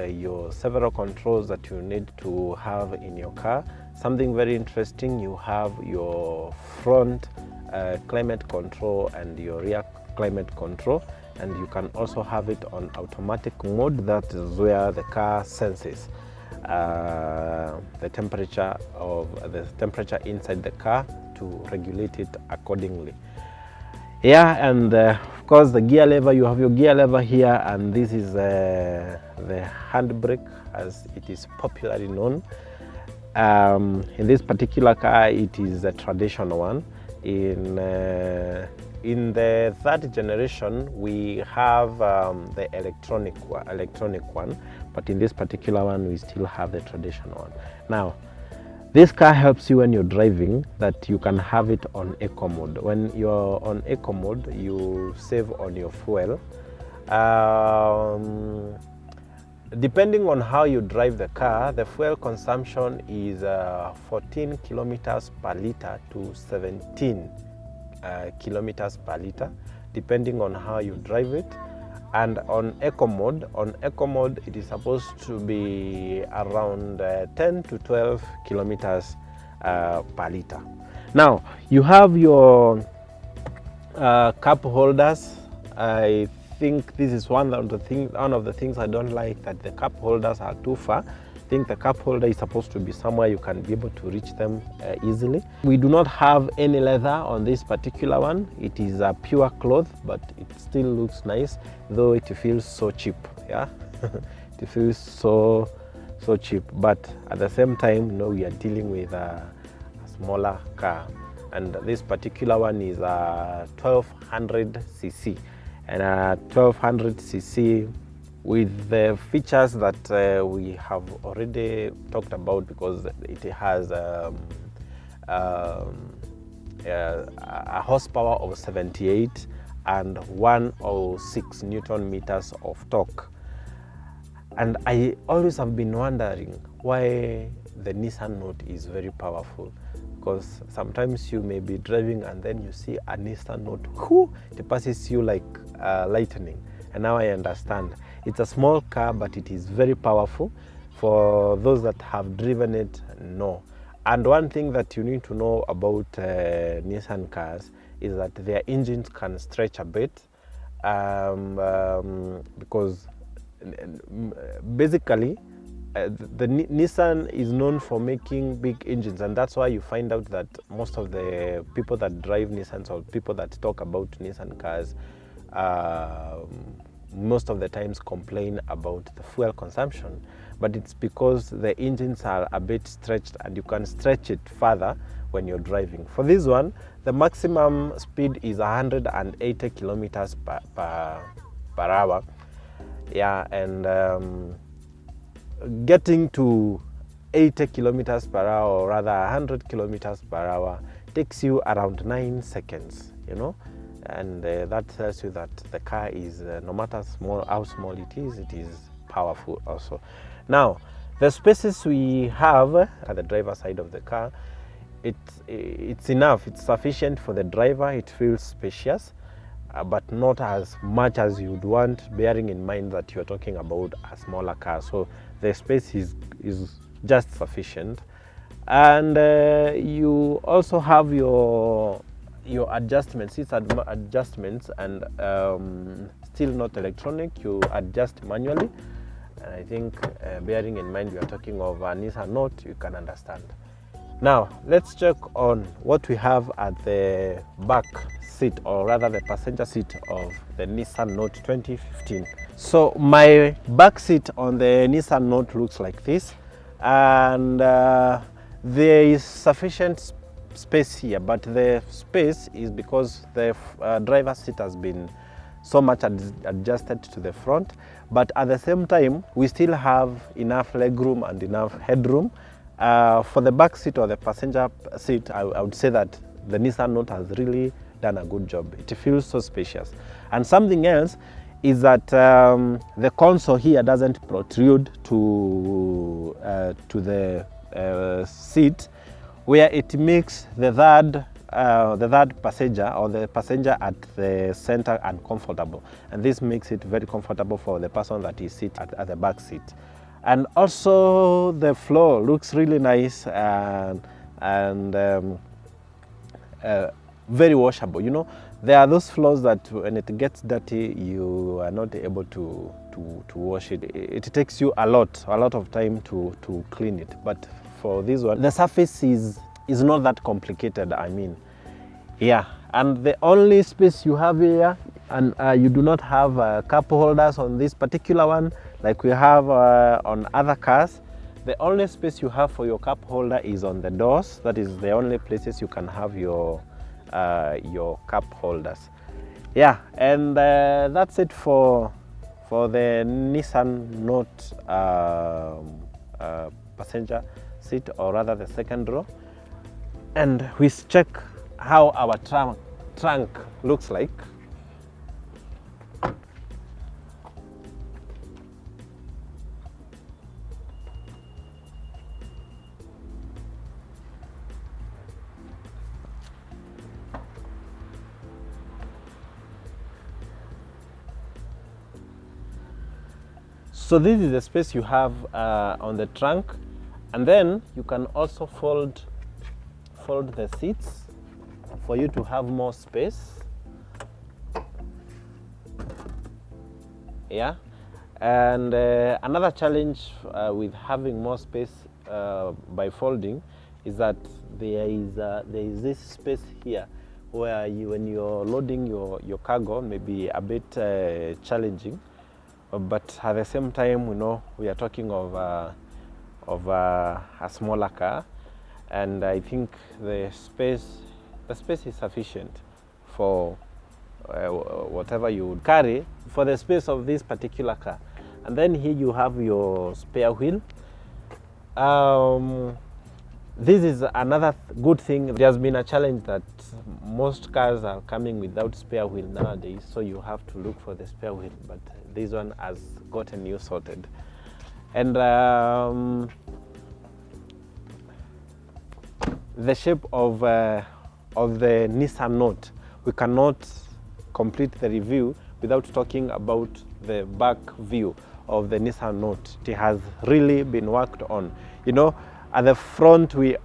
your several controls that you need to have in your car. Something very interesting, you have your front climate control and your rear climate control, and you can also have it on automatic mode. That is where the car senses the temperature inside the car to regulate it accordingly. Yeah, and of course the gear lever, you have your gear lever here, and this is the handbrake as it is popularly known. In this particular car, it is a traditional one. In the third generation, we have the electronic one, but in this particular one, we still have the traditional one. Now, this car helps you when you're driving, that you can have it on eco mode. When you're on eco mode, you save on your fuel. Depending on how you drive the car, the fuel consumption is 14 kilometers per liter to 17 kilometers per liter, depending on how you drive it. And on eco mode, it is supposed to be around 10 to 12 kilometers per liter. Now, you have your cup holders. I think this is one of the things I don't like, that the cup holders are too far. I think the cup holder is supposed to be somewhere you can be able to reach them easily. We do not have any leather on this particular one. It is a pure cloth, but it still looks nice, though it feels so cheap. Yeah, it feels so cheap. But at the same time, you know, we are dealing with a smaller car, and this particular one is a 1200 cc, and a 1200 cc with the features that we have already talked about, because it has a horsepower of 78 and 106 Newton meters of torque. And I always have been wondering why the Nissan Note is very powerful, because sometimes you may be driving and then you see a Nissan Note, it passes you like lightning. And now I understand. It's a small car, but it is very powerful. For those that have driven it, no. And one thing that you need to know about Nissan cars is that their engines can stretch a bit, because basically the Nissan is known for making big engines, and that's why you find out that most of the people that drive Nissans, or people that talk about Nissan cars, most of the times complain about the fuel consumption, but it's because the engines are a bit stretched, and you can stretch it further when you're driving. For this one, the maximum speed is 180 kilometers per hour. Yeah, and getting to 80 kilometers per hour, or rather 100 kilometers per hour, takes you around 9 seconds, you know. And that tells you that the car is, no matter how small it is powerful also. Now, the spaces we have at the driver's side of the car, it's enough, it's sufficient for the driver. It feels spacious, but not as much as you'd want, bearing in mind that you're talking about a smaller car. So the space is just sufficient. And you also have your adjustments, seat adjustments, and still not electronic. You adjust manually, and I think bearing in mind we are talking of a Nissan Note, you can understand. Now let's check on what we have at the back seat, or rather the passenger seat of the Nissan Note 2015. So my back seat on the Nissan Note looks like this, and there is sufficient space here, but the space is because the driver's seat has been so much adjusted to the front, but at the same time we still have enough leg room and enough headroom. For the back seat or the passenger seat, I would say that the Nissan Note has really done a good job. It feels so spacious. And something else is that the console here doesn't protrude to the seat, where it makes the third passenger, or the passenger at the center, uncomfortable. And this makes it very comfortable for the person that is sit at the back seat. And also the floor looks really nice and very washable. You know, there are those floors that when it gets dirty, you are not able to wash it. It takes you a lot of time to clean it. But for this one, the surface is not that complicated, I mean. Yeah, and the only space you have here, and you do not have cup holders on this particular one like we have on other cars. The only space you have for your cup holder is on the doors. That is the only places you can have your cup holders. Yeah, and that's it for the Nissan Note passenger seat, or rather the second row. And we check how our trunk looks like. So this is the space you have on the trunk, and then you can also fold the seats for you to have more space. Yeah, and another challenge with having more space by folding is that there is this space here where when you're loading your cargo may be a bit challenging. But at the same time, you know, we are talking of a smaller car, and I think the space is sufficient for whatever you would carry for the space of this particular car. And then here you have your spare wheel. This is another good thing. There's been a challenge that most cars are coming without spare wheel nowadays, so you have to look for the spare wheel, but this one has gotten you sorted. And the shape of the Nissan Note, we cannot complete the review without talking about the back view of the Nissan Note. It has really been worked on. You know, at the front we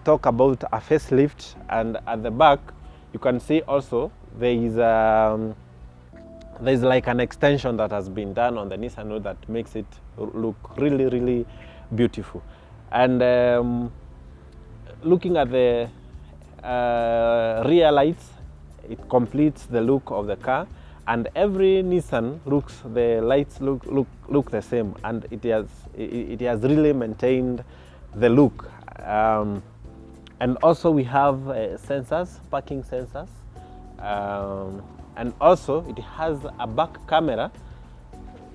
talk about a facelift, and at the back you can see also there's like an extension that has been done on the Nissan Note that makes it look really beautiful. And looking at the rear lights, it completes the look of the car, and every Nissan the lights look the same, and it has really maintained the look. And also we have sensors, parking sensors, and also it has a back camera.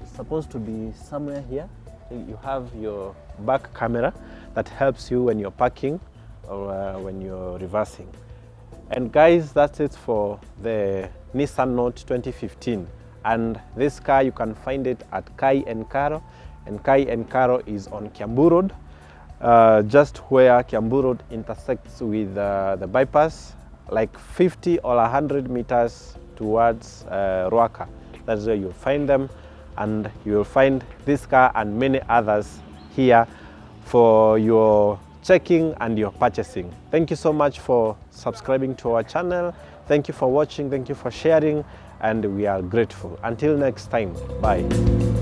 It's supposed to be somewhere here. You have your back camera that helps you when you're parking or when you're reversing. And guys, that's it for the Nissan Note 2015. And this car, you can find it at Kai & Karo, and Kai & Karo is on Kiambu Road, just where Kiambu Road intersects with the bypass, like 50 or 100 meters towards Ruaka. That's where you'll find them, and you'll find this car and many others here for your checking and your purchasing. Thank you so much for subscribing to our channel. Thank you for watching, thank you for sharing, and we are grateful. Until next time, bye.